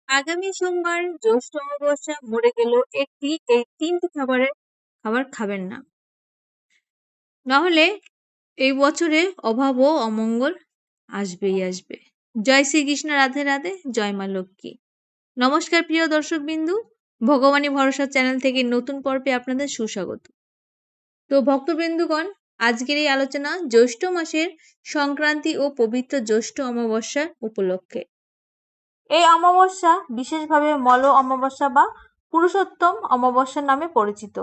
আগামী সোমবার জ্যৈষ্ঠ অমাবস্যা মরে গেলেও এই তিনটি খাবার খাবেন না, নাহলে এই বছরে অভাব ও অমঙ্গল আসবেই আসবে। জয় শ্রীকৃষ্ণ, রাধে রাধে, জয় মা লক্ষ্মী। নমস্কার প্রিয় দর্শক বিন্দু, ভগবানী ভরসা চ্যানেল থেকে নতুন পর্বে আপনাদের সুস্বাগত। তো ভক্তবৃন্দুগণ, আজকের এই আলোচনা জ্যৈষ্ঠ মাসের সংক্রান্তি ও পবিত্র জ্যৈষ্ঠ অমাবস্যা উপলক্ষে। এই অমাবস্যা বিশেষভাবে মল অমাবস্যা বা পুরুষোত্তম অমাবস্যা নামে পরিচিত।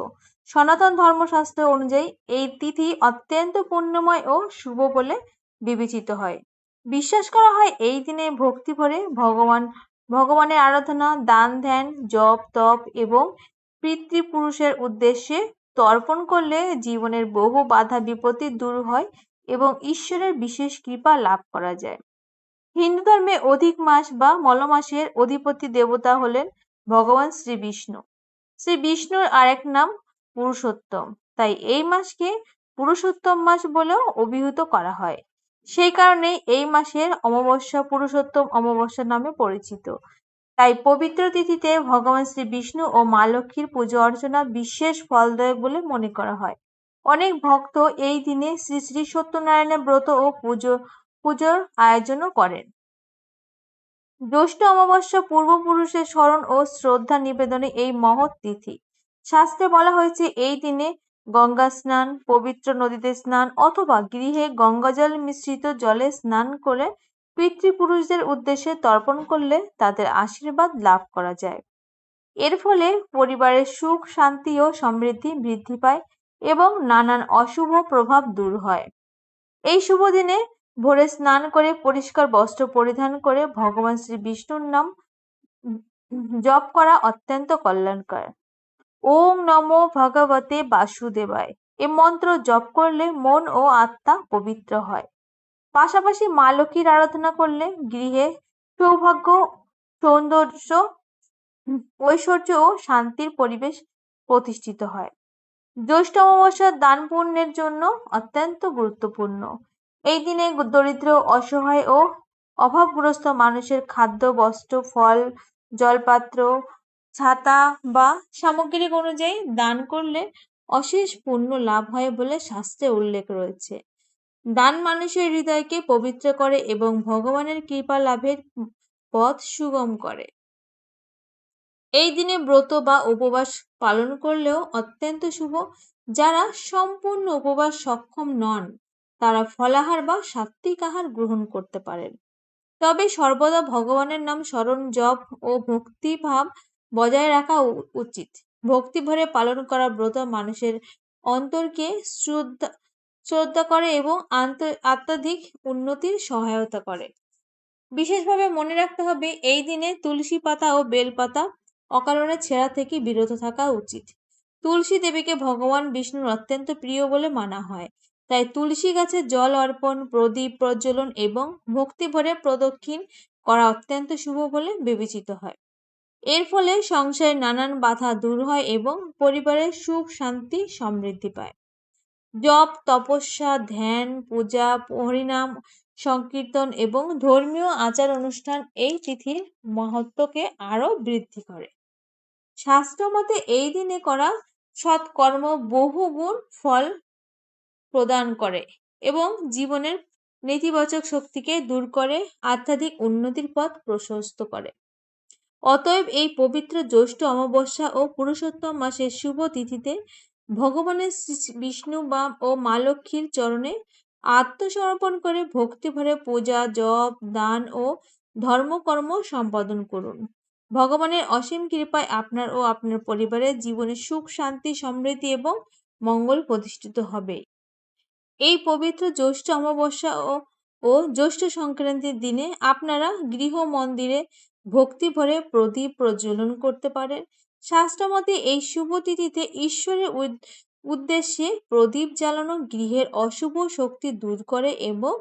সনাতন ধর্মশাস্ত্র অনুযায়ী এই তিথি অত্যন্ত পুণ্যময় ও শুভ বলে বিবেচিত হয়। বিশ্বাস করা হয় এই দিনে ভক্তি ভরে ভগবানের আরাধনা, দান ধ্যান, জপ তপ এবং পিতৃপুরুষের উদ্দেশ্যে তর্পণ করলে জীবনের বহু বাধা বিপত্তি দূর হয় এবং ঈশ্বরের বিশেষ কৃপা লাভ করা যায়। হিন্দু ধর্মে অধিক মাস বা মল মাসের অধিপতি দেবতা হলেন ভগবান শ্রী বিষ্ণু। শ্রী বিষ্ণুর আরেক নাম পুরুষোত্তম, তাই এই মাসকে পুরুষোত্তম মাস বলেও অভিহিত করা হয়। সেই কারণে এই মাসের অমাবস্যা পুরুষোত্তম অমাবস্যা নামে পরিচিত। তাই পবিত্র তিথিতে ভগবান শ্রী বিষ্ণু ও মা লক্ষ্মীর পুজো অর্চনা বিশেষ ফলদায়ক বলে মনে করা হয়। অনেক ভক্ত এই দিনে শ্রী শ্রী সত্যনারায়ণের ব্রত ও পুজোর আয়োজনও করেন। জ্যৈষ্ঠ অমাবস্যা পূর্বপুরুষের স্মরণ ও শ্রদ্ধা নিবেদনে এই মহৎ তিথি। শাস্ত্রে বলা হয়েছে এই দিনে গঙ্গা স্নান, পবিত্র নদীতে স্নান অথবা গৃহে গঙ্গাজল মিশ্রিত জলে স্নান করে পিতৃপুরুষদের উদ্দেশ্যে তর্পণ করলে তাদের আশীর্বাদ লাভ করা যায়। এর ফলে পরিবারের সুখ, শান্তি ও সমৃদ্ধি বৃদ্ধি পায় এবং নানান অশুভ প্রভাব দূর হয়। এই শুভ দিনে ভোরে স্নান করে পরিষ্কার বস্ত্র পরিধান করে ভগবান শ্রী বিষ্ণুর নাম জপ করা অত্যন্ত কল্যাণকর। ওম নমো ভগবতে বাসুদেবায় এ মন্ত্র জপ করলে মন ও আত্মা পবিত্র হয়। পাশাপাশি মা লক্ষ্মীর আরাধনা করলে গৃহে সৌভাগ্য, সৌন্দর্য, ঐশ্বর্য ও শান্তির পরিবেশ প্রতিষ্ঠিত হয়। জ্যৈষ্ঠ অমাবস্যা দান পুণ্যের জন্য অত্যন্ত গুরুত্বপূর্ণ। এই দিনে দরিদ্র, অসহায় ও অভাবগ্রস্ত মানুষের খাদ্য, বস্ত্র, ফল, জলপাত্র, ছাতা বা সামগ্রিক অনুযায়ী দান করলে অশেষ পুণ্য লাভ হয় বলে শাস্ত্রে উল্লেখ রয়েছে। দান মানুষের হৃদয়কে পবিত্র করে এবং ভগবানের কৃপা লাভের পথ সুগম করে। এই দিনে ব্রত বা উপবাস পালন করলেও অত্যন্ত শুভ। যারা সম্পূর্ণ উপবাস সক্ষম নন তারা ফলাহার বা সাত্ত্বিক আহার গ্রহণ করতে পারেন। তবে সর্বদা ভগবানের নাম স্মরণ, জপ ও ভক্তিভাব বজায় রাখা উচিত। ভক্তি ভরে পালন করা ব্রত মানুষের অন্তরকে শ্রদ্ধা করে এবং আত্মাধিক উন্নতির সহায়তা করে। বিশেষভাবে মনে রাখতে হবে এই দিনে তুলসী পাতা ও বেল পাতা অকারণে ছেঁড়া থেকে বিরত থাকা উচিত। তুলসী দেবীকে ভগবান বিষ্ণুর অত্যন্ত প্রিয় বলে মানা হয়, তাই তুলসী গাছে জল অর্পণ, প্রদীপ প্রজ্বলন এবং ভক্তি ভরে প্রদক্ষিণ করা অত্যন্ত শুভ বলে বিবেচিত হয়। এর ফলে সংসারে নানান বাধা দূর হয় এবং পরিবারের সুখ, শান্তি, সমৃদ্ধি পায়। জপ, তপস্যা, ধ্যান, পূজা, হরিনাম সংকীর্তন এবং ধর্মীয় আচার অনুষ্ঠান এই তিথির মহত্বকে আরো বৃদ্ধি করে। শাস্ত্র মতে এই দিনে করা সৎকর্ম বহুগুণ ফল প্রদান করে এবং জীবনের নেতিবাচক শক্তিকে দূর করে আধ্যাত্মিক উন্নতির পথ প্রশস্ত করে। অতএব এই পবিত্র জ্যৈষ্ঠ অমাবস্যা ও পুরুষোত্তম মাসের শুভ তিথিতে ভগবানের বিষ্ণু ও মা লক্ষ্মীর চরণে আত্মসমর্পণ করে ভক্তি ভরে পূজা, জপ, দান ও ধর্মকর্ম সম্পাদন করুন। ভগবানের অসীম কৃপায় আপনার ও আপনার পরিবারের জীবনে সুখ, শান্তি, সমৃদ্ধি এবং মঙ্গল প্রতিষ্ঠিত হবে। এই পবিত্র জ্যৈষ্ঠ অমাবস্যা ও জ্যৈষ্ঠ সংক্রান্তির দিনে আপনারা গৃহ মন্দিরে ভক্তি ভরে প্রদীপ প্রজ্বলন করতে পারেন। শাস্ত্রমতে এই শুভ তিথিতে ঈশ্বরের উদ্দেশ্যে প্রদীপ জ্বালানো গৃহের অশুভ শক্তি দূর করে এবং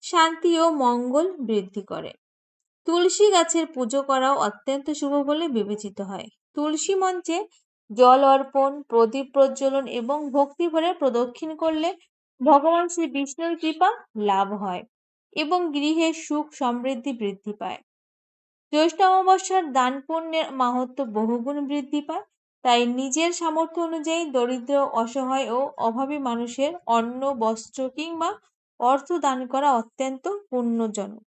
শান্তি ও মঙ্গল বৃদ্ধি করে। তুলসী গাছের পুজো করাও অত্যন্ত শুভ বলে বিবেচিত হয়। তুলসী মঞ্চে জল অর্পণ, প্রদীপ প্রজ্বলন এবং ভক্তি ভরে প্রদক্ষিণ করলে ভগবান শ্রী বিষ্ণুর কৃপা লাভ হয় এবং গৃহে সুখ সমৃদ্ধি বৃদ্ধি পায়। জ্যৈষ্ঠ অমাবস্যার দান পুণ্যের মাহাত্ম্য বহুগুণ বৃদ্ধি পায়। তাই নিজের সামর্থ্য অনুযায়ী দরিদ্র, অসহায় ও অভাবী মানুষের অন্ন, বস্ত্র কিংবা অর্থ দান করা অত্যন্ত পুণ্যজনক।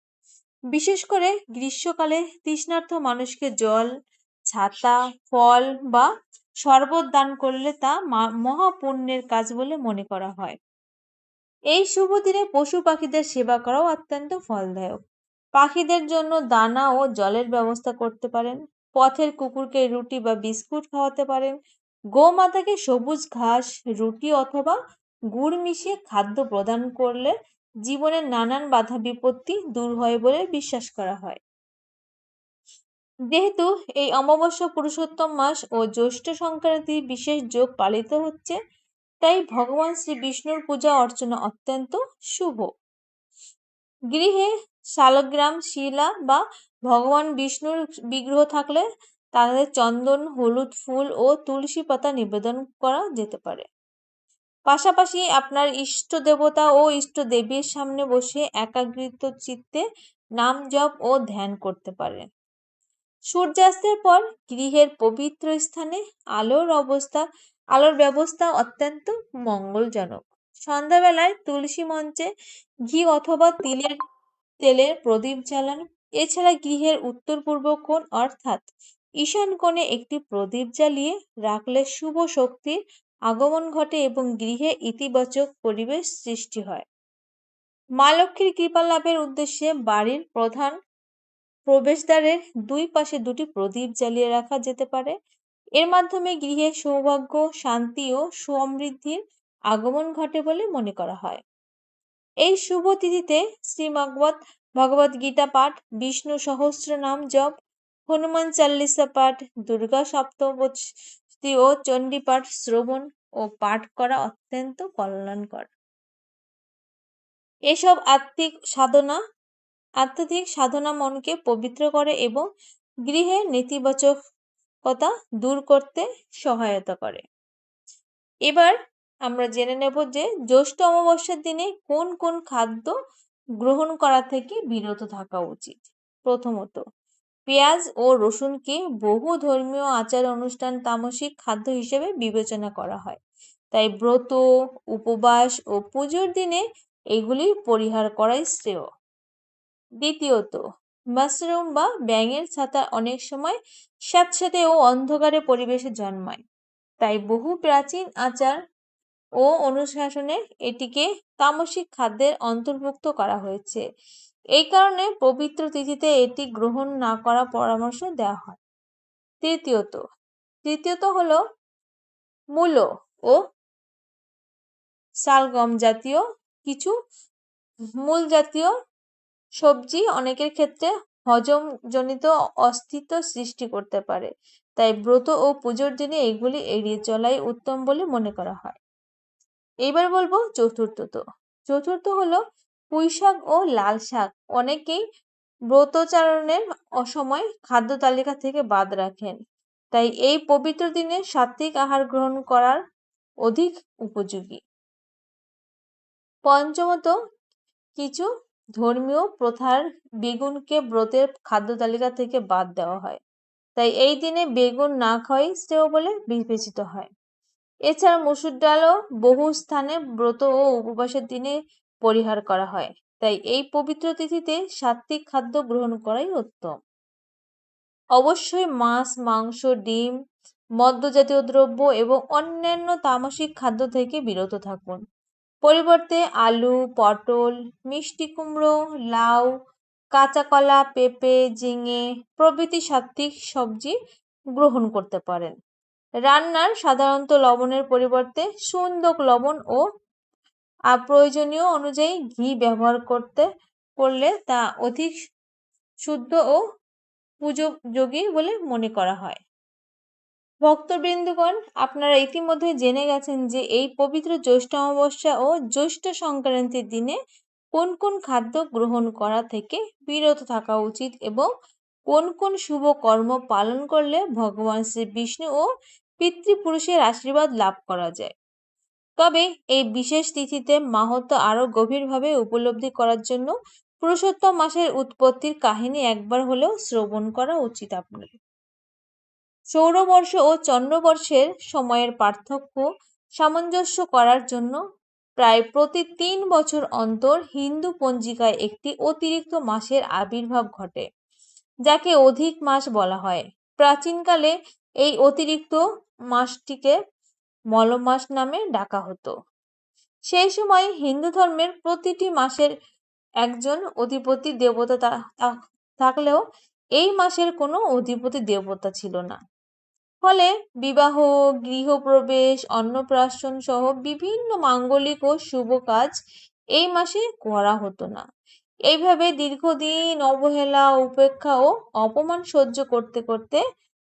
বিশেষ করে গ্রীষ্মকালে তৃষ্ণার্ত মানুষকে জল, ছাতা, ফল বা শরবত দান করলে তা মহাপুণ্যের কাজ বলে মনে করা হয়। এই শুভ দিনে পশু পাখিদের সেবা করাও অত্যন্ত ফলদায়ক। পাখিদের জন্য দানা ও জলের ব্যবস্থা করতে পারেন। পথের কুকুরকে রুটি বা বিস্কুট খাওয়াতে পারেন। গোমাতাকে সবুজ ঘাস, রুটি অথবা গুড় মিশিয়ে খাদ্য প্রদান করলে জীবনের নানান বাধা বিপত্তি দূর হয় বলে বিশ্বাস করা হয়। যেহেতু এই অমাবস্যা পুরুষোত্তম মাস ও জ্যৈষ্ঠ সংক্রান্তি বিশেষ যোগ পালিত হচ্ছে, তাই ভগবান শ্রী বিষ্ণুর পূজা অর্চনা অত্যন্ত শুভ। গৃহে শালগ্রাম, শিলা বা ভগবান বিষ্ণুর বিগ্রহ থাকলে তাদের চন্দন, হলুদ ফুল ও তুলসী পাতা নিবেদন করা যেতে পারে। পাশাপাশি আপনার ইষ্ট দেবতা ও ইষ্ট দেবীর সামনে বসে একাগ্রিত চিত্তে নাম জপ ও ধ্যান করতে পারেন। সূর্যাস্তের পর গৃহের পবিত্র স্থানে আলোর ব্যবস্থা অত্যন্ত মঙ্গলজনক। সন্ধ্যাবেলায় তুলসী মঞ্চে ঘি অথবা তেলের প্রদীপ জ্বালান। এছাড়া গৃহের উত্তর পূর্ব কোণ অর্থাৎ ঈশান কোণে একটি প্রদীপ জ্বালিয়ে রাখলে শুভ শক্তির আগমন ঘটে এবং গৃহে ইতিবাচক পরিবেশ সৃষ্টি হয়। মা লক্ষ্মীর কৃপা লাভের উদ্দেশ্যে বাড়ির প্রধান প্রবেশদ্বারের দুই পাশে দুটি প্রদীপ জ্বালিয়ে রাখা যেতে পারে। এর মাধ্যমে গৃহে সৌভাগ্য, শান্তি ও সমৃদ্ধির আগমন ঘটে বলে মনে করা হয়। এই শুভ তিথিতে ভগবত গীতা পাঠ, বিষ্ণু সহস্রনাম জপ, হনুমান চাল্লিশা পাঠ, দুর্গা সপ্তশতী ও চণ্ডী পাঠ শ্রবণ ও পাঠ করা অত্যন্ত কল্যাণকর। এসব আধ্যাত্মিক সাধনা মনকে পবিত্র করে এবং গৃহে নেতিবাচকতা দূর করতে সহায়তা করে। এবার আমরা জেনে নেব যে জ্যৈষ্ঠ অমাবস্যার দিনে কোন কোন খাদ্য গ্রহণ করা থেকে বিরত থাকা উচিত। প্রথমত, পেঁয়াজ ও রসুনকে বহু ধর্মীয় আচার অনুষ্ঠান তামসিক খাদ্য হিসেবে বিবেচনা করা হয়। তাই ব্রত, উপবাস ও পুজোর দিনে এগুলি পরিহার করাই শ্রেয়। দ্বিতীয়ত, মাশরুম বা ব্যাঙের ছাতা অনেক সময় স্যাঁতসেঁতে ও অন্ধকারে পরিবেশে জন্মায়। তাই বহু প্রাচীন আচার ও অনুশাসনে এটিকে তামসিক খাদ্যের অন্তর্ভুক্ত করা হয়েছে। এই কারণে পবিত্র তিথিতে এটি গ্রহণ না করার পরামর্শ দেওয়া হয়। তৃতীয়ত হলো মূলো ও শালগম জাতীয় কিছু মূল জাতীয় সবজি অনেকের ক্ষেত্রে হজমজনিত অস্থিত্ব সৃষ্টি করতে পারে। তাই ব্রত ও পুজোর দিনে এগুলি এড়িয়ে চলাই উত্তম বলে মনে করা হয়। এইবার বলবো চতুর্থ হলো পুঁই শাক ও লাল শাক অনেকেই ব্রতচারণের অসময় খাদ্য তালিকা থেকে বাদ রাখেন। তাই এই পবিত্র দিনে সাত্ত্বিক আহার গ্রহণ করার অধিক উপযোগী। পঞ্চমত, কিছু ধর্মীয় প্রথার বেগুনকে ব্রতের খাদ্য তালিকা থেকে বাদ দেওয়া হয়। তাই এই দিনে বেগুন না খাওয়াই শ্রেয় বলে বিবেচিত হয়। এছাড়া মসুর ডালও বহু স্থানে ব্রত ও উপবাসের দিনে পরিহার করা হয়। তাই এই পবিত্র তিথিতে সাত্ত্বিক খাদ্য গ্রহণ করাই উত্তম। অবশ্যই মাছ, মাংস, ডিম, মদ্য জাতীয় দ্রব্য এবং অন্যান্য তামসিক খাদ্য থেকে বিরত থাকুন। পরিবর্তে আলু, পটল, মিষ্টি কুমড়ো, লাউ, কাঁচা কলা, পেঁপে, ঝিঙে প্রভৃতি সাত্ত্বিক সবজি গ্রহণ করতে পারেন। রান্নার সাধারণত লবণের পরিবর্তে সুন্দক লবণ ও প্রয়োজনীয় অনুযায়ী ঘি ব্যবহার করলে তা অধিক শুদ্ধ ও উপযোগী বলে মনে করা হয়। ভক্তবৃন্দগণ, আপনারা ইতিমধ্যে জেনে গেছেন যে এই পবিত্র জ্যৈষ্ঠ অমাবস্যা ও জ্যৈষ্ঠ সংক্রান্তির দিনে কোন কোন খাদ্য গ্রহণ করা থেকে বিরত থাকা উচিত এবং কোন কোন শুভ কর্ম পালন করলে ভগবান শ্রী বিষ্ণু ও পিতৃপুরুষের আশীর্বাদ লাভ করা যায়। তবে এই বিশেষ তিথিতে মাহাত্ম্য আরো গভীরভাবে উপলব্ধি করার জন্য পুরুষোত্তম মাসের উৎপত্তির কাহিনী একবার হলেও শ্রবণ করা উচিত আপনার। সৌরবর্ষ ও চন্দ্রবর্ষের সময়ের পার্থক্য সামঞ্জস্য করার জন্য প্রায় প্রতি ৩ বছর অন্তর হিন্দু পঞ্জিকায় একটি অতিরিক্ত মাসের আবির্ভাব ঘটে, যাকে অধিক মাস বলা হয়। প্রাচীনকালে এই অতিরিক্ত মাসটিকে মলমাস নামে ডাকা হতো। সেই সময় হিন্দু ধর্মের প্রতিটি মাসের একজন অধিপতি দেবতা থাকলেও এই মাসের কোনো অধিপতি দেবতা ছিল না। ফলে বিবাহ, গৃহপ্রবেশ, অন্নপ্রাশন সহ বিভিন্ন মাঙ্গলিক ও শুভ কাজ এই মাসে করা হতো না। এইভাবে দীর্ঘদিন অবহেলা, উপেক্ষা ও অপমান সহ্য করতে করতে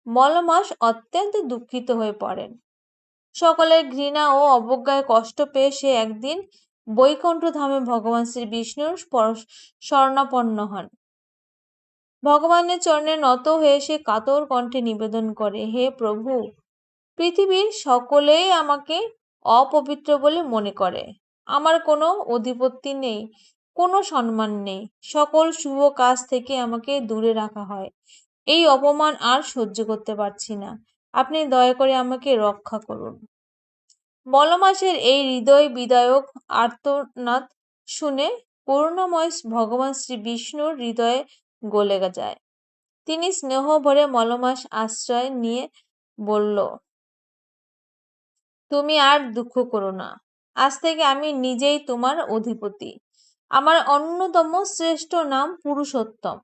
মলমাস অত্যন্ত দুঃখিত হয়ে পড়েন। সকলের ঘৃণা ও অবজ্ঞায় কষ্ট পেয়ে সে একদিন বৈকুণ্ঠ ধামে ভগবান শ্রী বিষ্ণুর শরণাপন্ন হন। ভগবানের চরণে নত হয়ে সে কাতর কণ্ঠে নিবেদন করে, হে প্রভু, পৃথিবীর সকলেই আমাকে অপবিত্র বলে মনে করে। আমার কোনো অধিপতি নেই, কোনো সম্মান নেই। সকল শুভ কাজ থেকে আমাকে দূরে রাখা হয়। এই অপমান আর সহ্য করতে পারছি না। আপনি দয়া করে আমাকে রক্ষা করুন। মলমাসের এই হৃদয় বিদায়ক আর্তনাদ শুনে করুণাময় ভগবান শ্রী বিষ্ণুর হৃদয়ে গলে যায়। তিনি স্নেহ ভরে মলমাস আশ্রয় নিয়ে বলল, তুমি আর দুঃখ করো না। আজ থেকে আমি নিজেই তোমার অধিপতি। আমার অন্যতম শ্রেষ্ঠ নাম পুরুষোত্তম।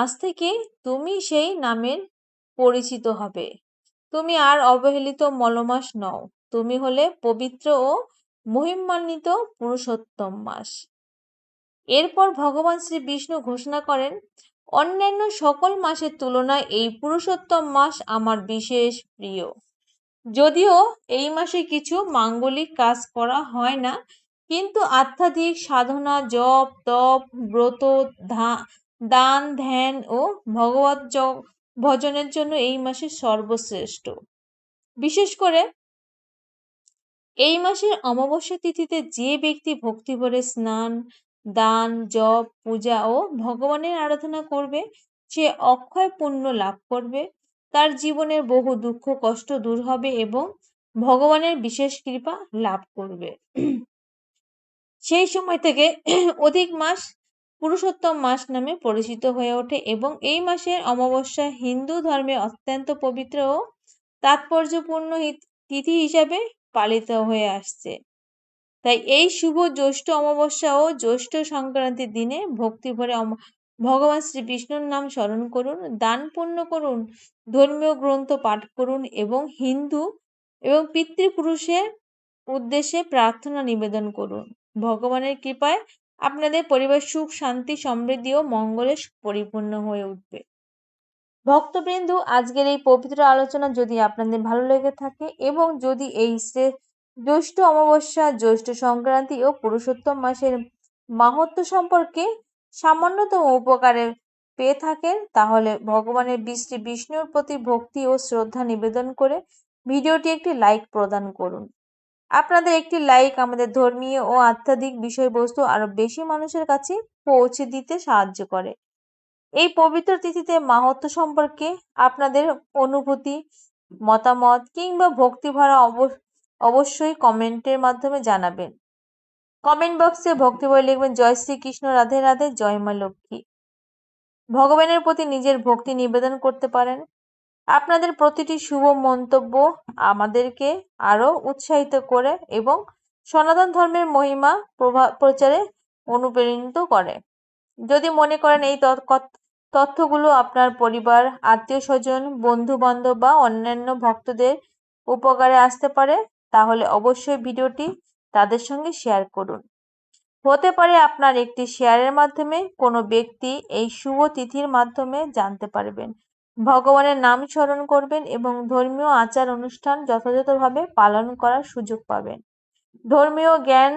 আজ থেকে তুমি সেই নামের পরিচিত হবে। তুমি আর অবহেলিত মলমাস নও, তুমি হলে পবিত্র ও মহিমান্বিত পুরুষোত্তম মাস। এরপর ভগবান শ্রী বিষ্ণু ঘোষণা করেন, অন্যান্য সকল মাসের তুলনায় এই পুরুষোত্তম মাস আমার বিশেষ প্রিয়। যদিও এই মাসে কিছু মাঙ্গলিক কাজ করা হয় না, কিন্তু আধ্যাত্মিক সাধনা, জপ, তপ, ব্রত, দান, ধ্যান ও ভগবত ভজনের জন্য এই মাসে সর্বশ্রেষ্ঠ। বিশেষ করে এই মাসের অমাবস্যা তিথিতে যে ব্যক্তি ভক্তি ভরে স্নান, দান, জপ, পূজা ও ভগবানের আরাধনা করবে, সে অক্ষয় পুণ্য লাভ করবে। তার জীবনের বহু দুঃখ কষ্ট দূর হবে এবং ভগবানের বিশেষ কৃপা লাভ করবে। সেই সময় থেকে অধিক মাস পুরুষোত্তম মাস নামে পরিচিত হয়ে ওঠে এবং এই মাসের অমাবস্যা হিন্দু ধর্মে অত্যন্ত পবিত্র ও তাৎপর্যপূর্ণ তিথি হিসাবে পালিত হয়ে আসছে। তাই এই শুভ জ্যৈষ্ঠ অমাবস্যা ও জ্যৈষ্ঠ সংক্রান্তির দিনে ভক্তি ভরে ভগবান শ্রী বিষ্ণুর নাম স্মরণ করুন, দান পুণ্য করুন, ধর্মীয় গ্রন্থ পাঠ করুন এবং হিন্দু এবং পিতৃপুরুষের উদ্দেশ্যে প্রার্থনা নিবেদন করুন। ভগবানের কৃপায় আপনাদের পরিবার সুখ, শান্তি, সমৃদ্ধি ও মঙ্গলে পরিপূর্ণ হয়ে উঠবে। ভক্তবৃন্দ, আজকের এই পবিত্র আলোচনা যদি আপনাদের ভালো লেগে থাকে এবং যদি এই জ্যৈষ্ঠ অমাবস্যা, জ্যৈষ্ঠ সংক্রান্তি ও পুরুষোত্তম মাসের মাহাত্ম্য সম্পর্কে সামান্যতম উপকারে পেয়ে থাকেন, তাহলে ভগবানের শ্রী বিষ্ণুর প্রতি ভক্তি ও শ্রদ্ধা নিবেদন করে ভিডিওটি একটি লাইক প্রদান করুন। আপনাদের একটি লাইক আমাদের ধর্মীয় ও আধ্যাত্মিক বিষয়বস্তু আরো বেশি মানুষের কাছে পৌঁছে দিতে সাহায্য করে। এই পবিত্র তিথিতে মাহাত্ম্য সম্পর্কে আপনাদের অনুভূতি, মতামত কিংবা ভক্তিভরা অবশ্যই কমেন্টের মাধ্যমে জানাবেন। কমেন্ট বক্সে ভক্তি বলে লিখবেন, জয় শ্রীকৃষ্ণ, রাধে রাধে, জয় মা লক্ষ্মী। ভগবানের প্রতি নিজের ভক্তি নিবেদন করতে পারেন। আপনাদের প্রতিটি শুভ মন্তব্য আমাদেরকে আরো উৎসাহিত করে এবং সনাতন ধর্মের মহিমা প্রচারে অনুপ্রাণিত করে। যদি মনে করেন এই তথ্যগুলো আপনার পরিবার, আত্মীয়-স্বজন, বন্ধু-বান্ধব বা অন্যান্য ভক্তদের উপকারে আসতে পারে, তাহলে অবশ্যই ভিডিওটি তাদের সঙ্গে শেয়ার করুন। হতে পারে আপনার একটি শেয়ারের মাধ্যমে কোনো ব্যক্তি এই শুভ তিথির মাধ্যমে জানতে পারবেন, ভগবানের নাম স্মরণ করবেন এবং ধর্মীয় আচার অনুষ্ঠান যথাযথভাবে পালন করার সুযোগ পাবেন। ধর্মীয় জ্ঞান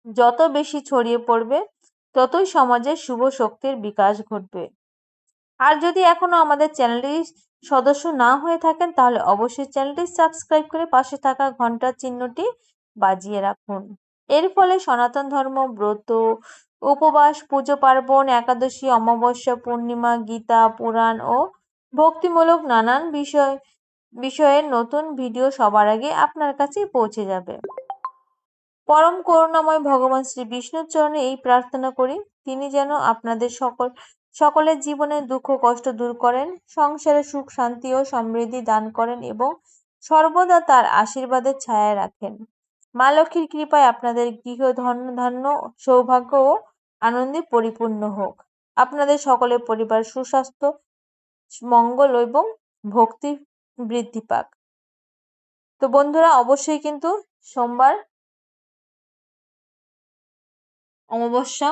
যত বেশি ছড়িয়ে পড়বে, ততই সমাজে শুভ শক্তির বিকাশ ঘটবে। আর যদি এখনো আমাদের চ্যানেলটি সদস্য না হয়ে থাকেন, তাহলে অবশ্যই চ্যানেলটি সাবস্ক্রাইব করে পাশে থাকা ঘন্টার চিহ্নটি বাজিয়ে রাখুন। এর ফলে সনাতন ধর্ম, ব্রত, উপবাস, পুজো পার্বণ, একাদশী, অমাবস্যা, পূর্ণিমা, গীতা, পুরাণ ও ভক্তিমূলক নানান বিষয়ের নতুন ভিডিও সবার আগে আপনার কাছে পৌঁছে যাবে। পরম করুণাময় ভগবান শ্রী বিষ্ণুর চরণে এই প্রার্থনা করি, তিনি যেন আপনাদের সকলের জীবনের দুঃখ কষ্ট দূর করেন, সংসারে সুখ শান্তি ও সমৃদ্ধি দান করেন এবং সর্বদা তার আশীর্বাদের ছায়ায় রাখেন। মা লক্ষ্মীর কৃপায় আপনাদের গৃহ ধন্য সৌভাগ্য ও আনন্দে পরিপূর্ণ হোক। আপনাদের সকলের পরিবার সুস্বাস্থ্য, মঙ্গল এবং ভক্তি বৃদ্ধি পাক। তো বন্ধুরা, অবশ্যই কিন্তু সোমবার অমাবস্যা,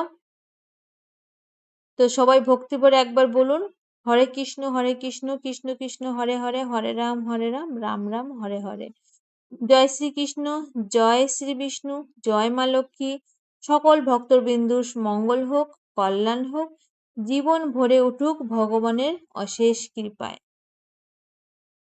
তো সবাই ভক্তি ভরে একবার বলুন, হরে কৃষ্ণ কৃষ্ণ কৃষ্ণ হরে হরে, হরে রাম রাম রাম হরে হরে। জয় শ্রীকৃষ্ণ, জয় শ্রী বিষ্ণু, জয় মা লক্ষ্মী। সকল ভক্তবৃন্দুর মঙ্গল হোক, কল্যাণ হোক, জীবন ভরে উঠুক ভগবানের অশেষ কৃপায়।